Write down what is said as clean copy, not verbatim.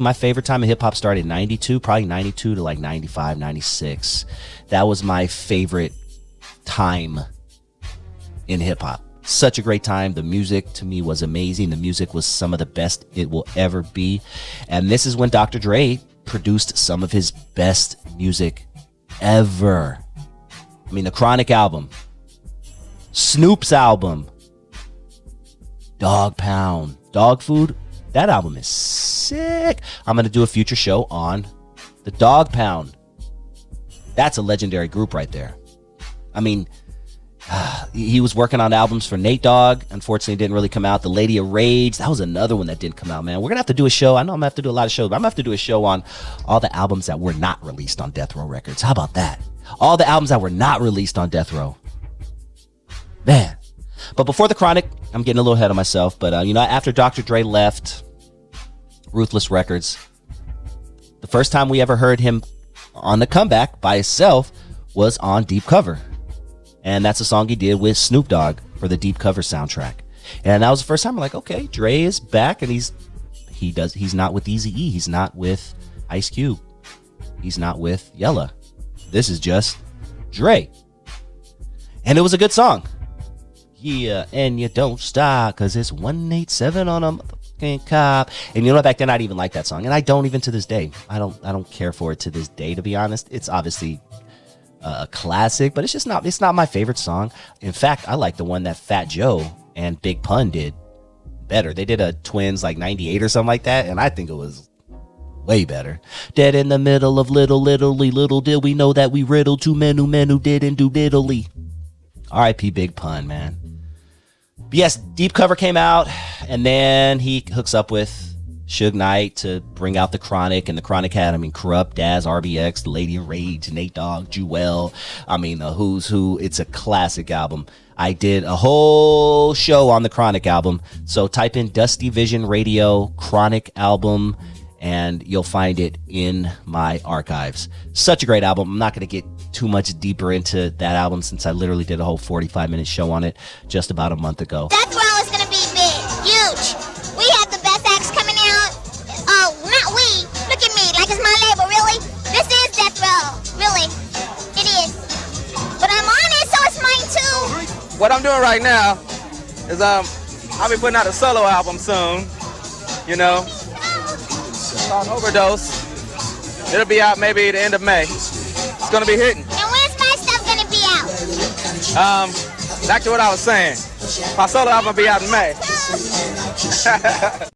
My favorite time in hip-hop started in 92, probably 92 to like 95, 96. That was my favorite time in hip-hop. Such a great time. The music to me was amazing. The music was some of the best it will ever be. And this is when Dr. Dre produced some of his best music ever. I mean, the Chronic album, Snoop's album, Dog Pound, Dog Food. That album is sick. I'm going to do a future show on the Dog Pound. That's a legendary group right there. I mean, he was working on albums for Nate Dogg. Unfortunately, it didn't really come out. The Lady of Rage, that was another one that didn't come out, man. We're going to have to do a show. I know I'm going to have to do a lot of shows, but I'm going to have to do a show on all the albums that were not released on Death Row Records. How about that? All the albums that were not released on Death Row. Man. But before the Chronic, I'm getting a little ahead of myself, but after Dr. Dre left Ruthless Records, the first time we ever heard him on the comeback by himself was on Deep Cover. And that's a song he did with Snoop Dogg for the Deep Cover soundtrack. And that was the first time I'm like, okay, Dre is back, and he's not with Eazy-E, he's not with Ice Cube, he's not with Yella. This is just Dre. And it was a good song. Yeah, and you don't stop, cause it's 187 on a motherfucking cop. And back then I didn't even like that song, and I don't even to this day. I don't care for it to this day, to be honest. It's obviously a classic, but it's not my favorite song. In fact, I like the one that Fat Joe and Big Pun did better. They did a Twins like 98 or something like that, and I think it was way better. Dead in the middle of little did we know that we riddled two men who didn't do diddly. R.I.P. Big Pun, man. But yes, Deep Cover came out, and then he hooks up with Suge Knight to bring out the Chronic, and the Chronic had, Corrupt, Daz, RBX, The Lady of Rage, Nate Dogg, Jewel. The Who's Who. It's a classic album. I did a whole show on the Chronic album, so type in Dusty Vision Radio Chronic album, and you'll find it in my archives. Such a great album. I'm not going to get too much deeper into that album since I literally did a whole 45-minute show on it just about a month ago. Death Row is going to be big, huge. We have the best acts coming out. Oh, not we. Look at me, like it's my label, really? This is Death Row, really. It is. But I'm on it, so it's mine too. What I'm doing right now is I'll be putting out a solo album soon, called Overdose. It'll be out maybe the end of May. It's gonna be hitting. And when's my stuff gonna be out? Back to what I was saying. My solo album will be out in May.